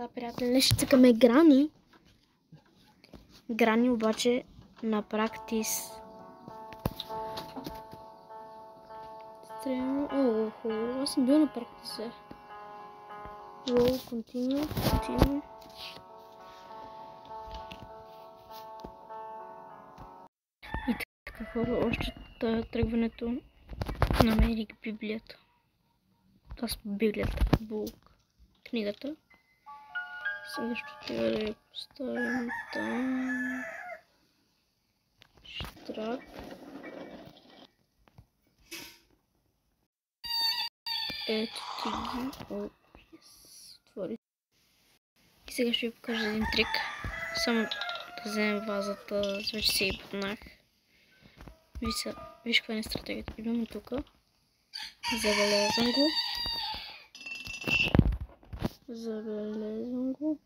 Така, приятели, днес ще цъкаме Грани. Грани обаче на практис. Аз съм бил на практиса. Continue. И така, хора, още тръгването намерих Библията. Аз Библията, книгата. Сега ще трябва да я поставим там. Штрак. Ето ти ги. Отвори. И сега ще ви покажа един трик. Само да вземем вазата. Вече се и потнах. Виж каква е стратегията. Идваме тук. Забелезвам го.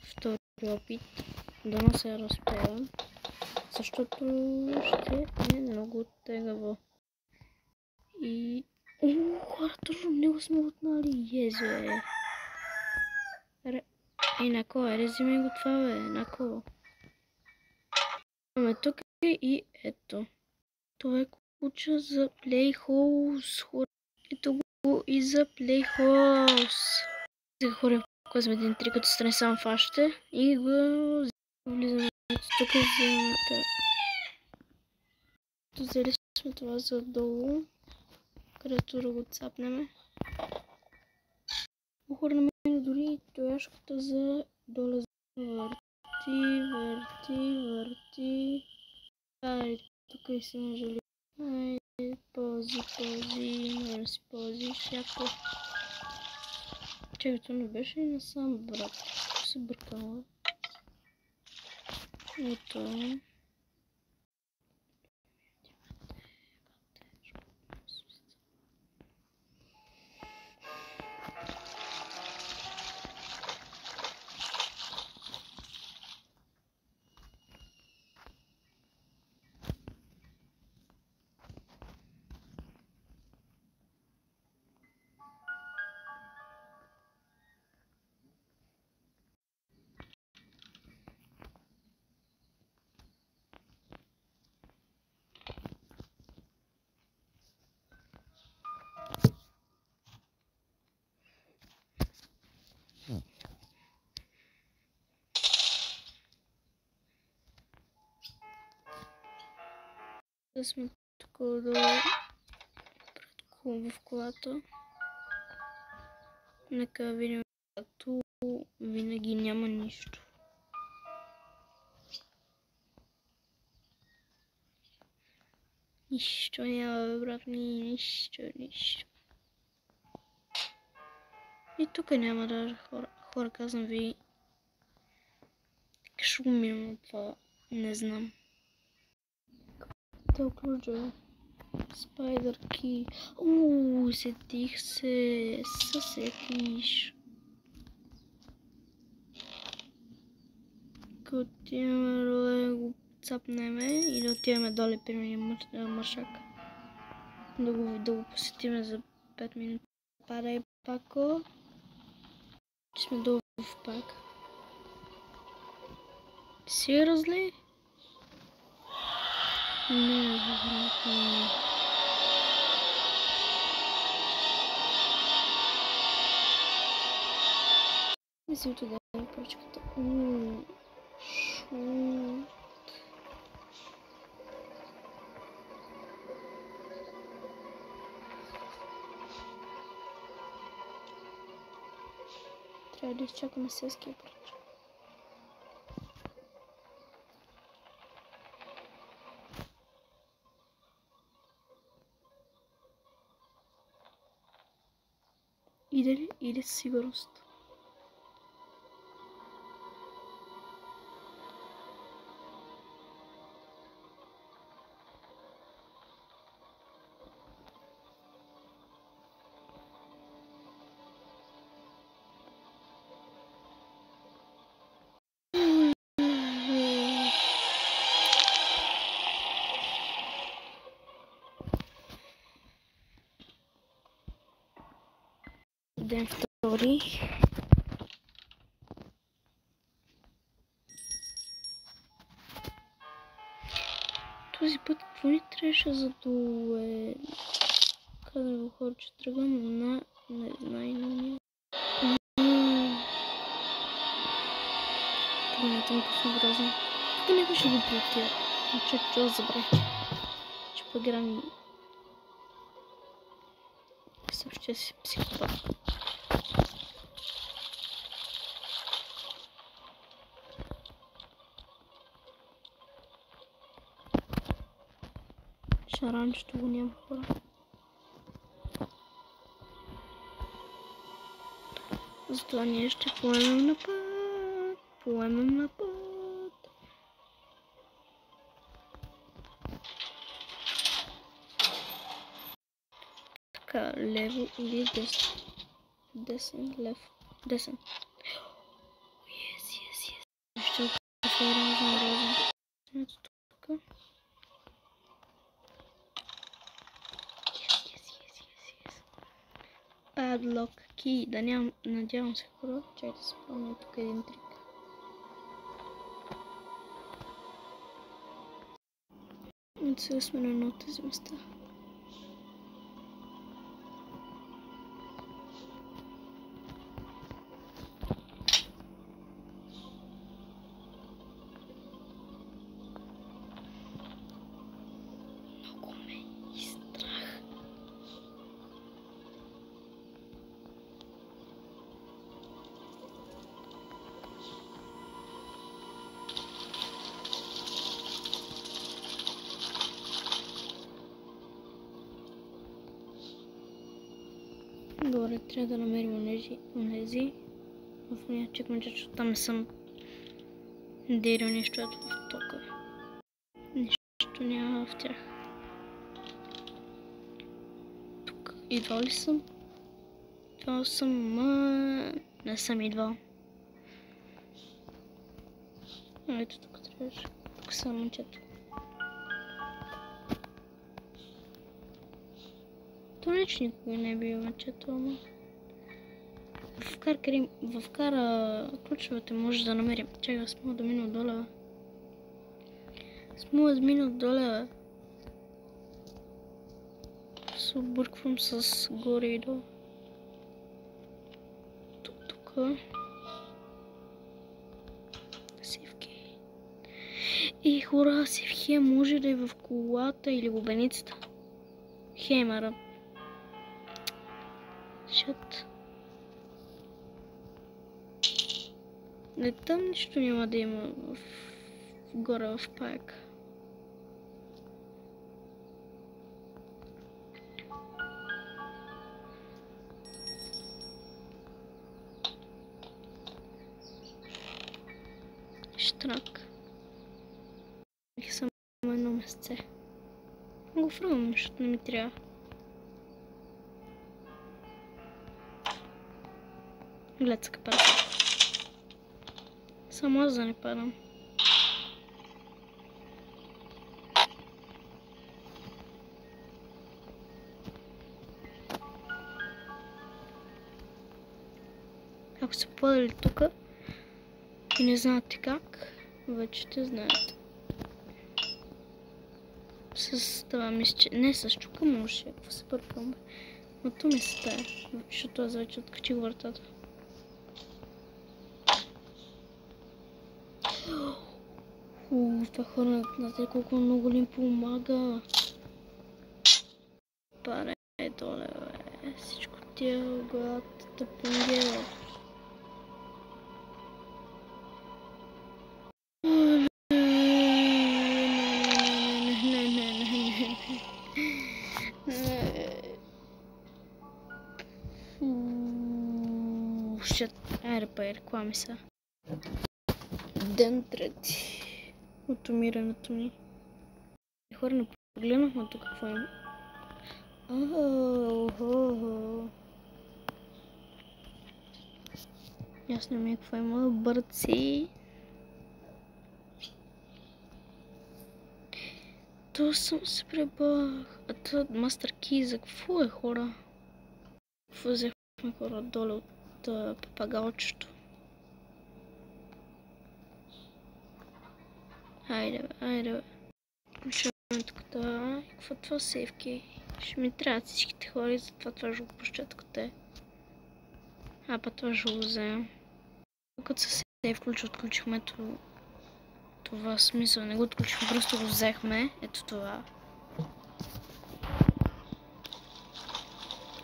Втори опит. Дано се разпея. Защото ще е много тегаво. И... хора, точно него сме отнали. Езе. На кой? Резиме го това, бе. На кой? Имаме тук и ето. Това е куча за Playhouse. Хора. Ето го и за Playhouse. Сега хора, показвам един трик, като страни сам фащате и го влизаме тук и вземаме това. Взели сме това за долу, където да го цапнем. Хора, на мен дори тояшката за долу върти. Тук и се нажали. Пози, всяко. Чекато не беше и насам, брат. Се бъркала. Ето. Да сме тук долу в колата. Нека видим, както винаги няма нищо. Нищо няма, брат ми, нищо. И тук няма даже хора, казвам ви. Шумим от това, не знам. Ключа. Спайдър ки. Сетих се. Съсетиш. Като отиваме доле, го цапнеме и да отиваме доле при маршак. Да го посетиме за 5 минути. Падай пако. Че сме долу в пак. Си разли? Не. Мисля, че да е пръчката. Шут. Трябва да изчакаме селския пръч. Иде ли? Иде със сигурност. Ден втори. Този път какво ни трябваше за долу? Казвам го хора, че тръгвам на незнайно. Планетното съобразно. Тук не беше го приятел. Че аз забравих, че поиграм същия си психопат. Шаранчето го няма хора. Затова ние ще поемем на път. Поемем на път. Така, лево или десен? Десен, лев, десен. Yes. Ще го кафе розен. Ето тук. Padlock key. Да нямам, надявам се хора. Чай да се спомня тук един трик. От сега сме на едно от тези места. Много ме и страх. Добре, трябва да намерим онези в нея чекмеджа, защото там не съм дерил нещо ето в тока. Нищо няма в тях. Тук идвал ли съм? Идвал съм, не съм идвал. Ето тук трябваше. Тук съм момчето. То не че никога не е бил момчето, ама... В кара ключовете може да намерим. Чакай, аз мога да мина отдоле. Се обърквам с горе и долу. Тук. Сейфки. И хора, сейфхия може да е в колата или лубеницата. Хеймера. Шът. Не, там нищо няма да има горе в паяк. Штрак. И само едно месце. Го фръгвам, защото не ми трябва. Глед се капара. Само аз да не падам. Ако са падали тук и не знаете как, вече ще знаете. С това мисля, че не с чука може, ако се бъркам. Но то не се тая, защото аз вече откачих вратата. Това хора, знаете колко много ли им помага. Паре доле, бе. Всичко тия главата тъпунгела. Shit, айде пайер, клами са. Ден трети. От умирането ни. Хора, не погледнахме тук какво има. Ясно ми е какво има. Бърци. То съм се пребах. А това мастер ки за какво е, хора? Какво взехме, хора, долу от папагалчето? Айде бе. Включваме това сейвки. Ще ми трябват всичките хора и затова това ще го пущат те. Па това ще го вземем. Като се сейв отключихме това смисъл. Не го отключихме, просто го взехме. Ето това.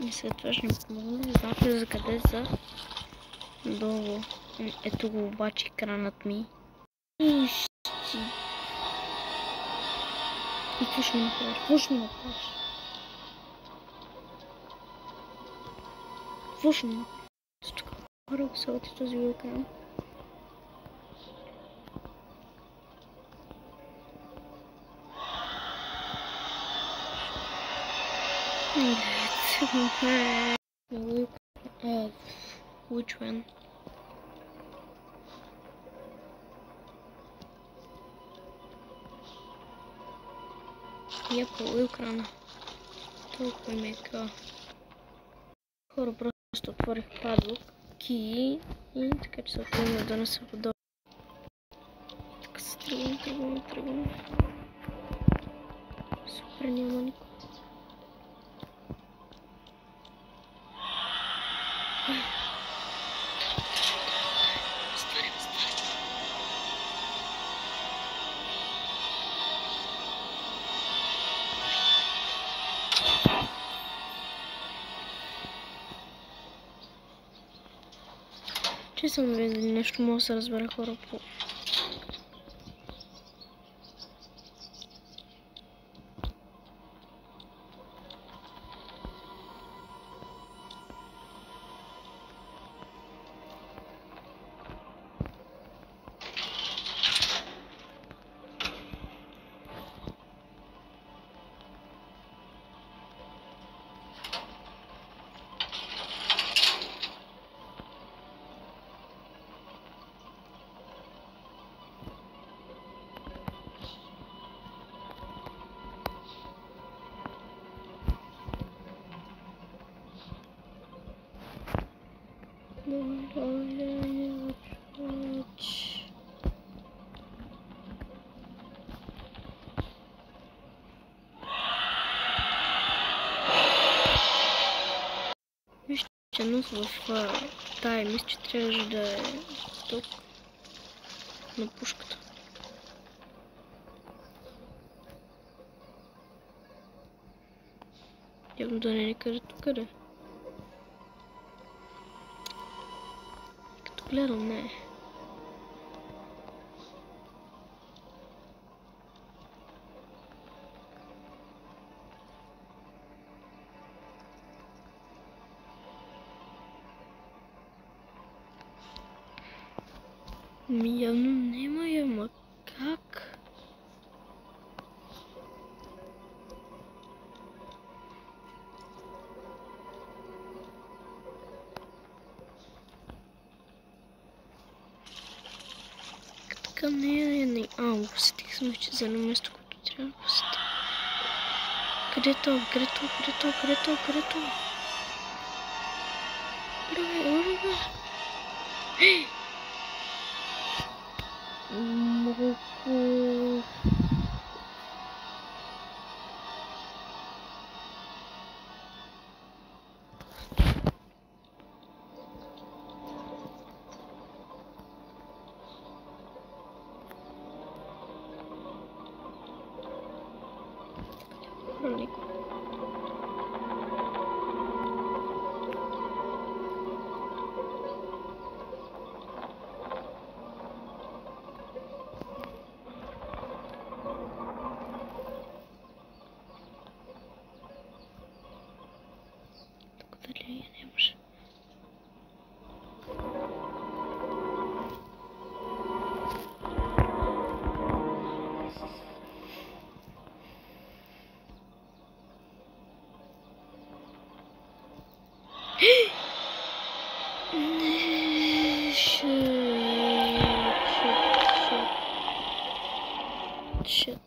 И след това ще ни помогне. Знаете за къде са? Долу. Ето го обаче екранът ми. И какво ще ми направиш? Какво ще ми направиш? Какво ще ми направиш? Тук хора го слагате този екран. Which one? Я полу екрана. Толкова ми е така. Хора, просто отворих Padlock и така че се опитваме да не се подобри. Така се тръгваме. Супер, няма никой. Че съм видели нещо, мога да се разбера хора по... Вижте, нос в тая мисля, че трябваше да е тук на пушката. Явно да не е никъде тук. Като гледам, не е. Явно няма, ама как? Така не. Посетих съм вече за едно место, което трябва да посетя. Къде е то? Бре. Малко... Дали нямаше. Shit.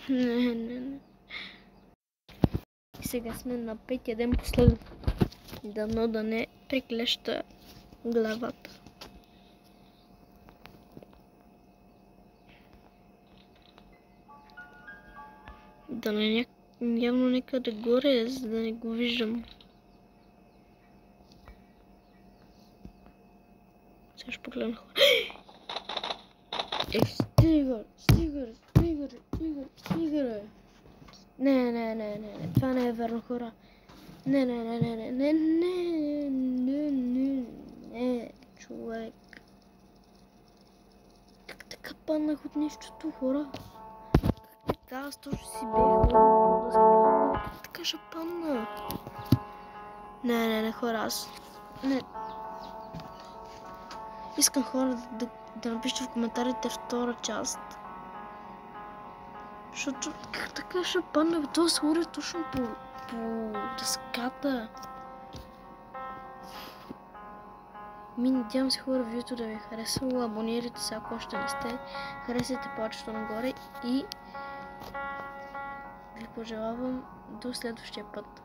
Не. Сега сме на 5-я ден последно. Дано да не приклеща главата. да не явно някъде горе, за да не го виждам. Сега ще погледна хора. Стига. Не, това не е верно, хора. Не, човек. Как така паднах от нищото, хора? Как така, аз точно си бех как така ще падна? Не, хора, аз... Не. Искам хора да напишете в коментарите втора част. Защото как така ще падна? Това се ури точно по дъската. Надявам се, хора, видеото да ви е харесало. Абонирайте се, ако още не сте. Харесайте палчето нагоре и ви пожелавам до следващия път.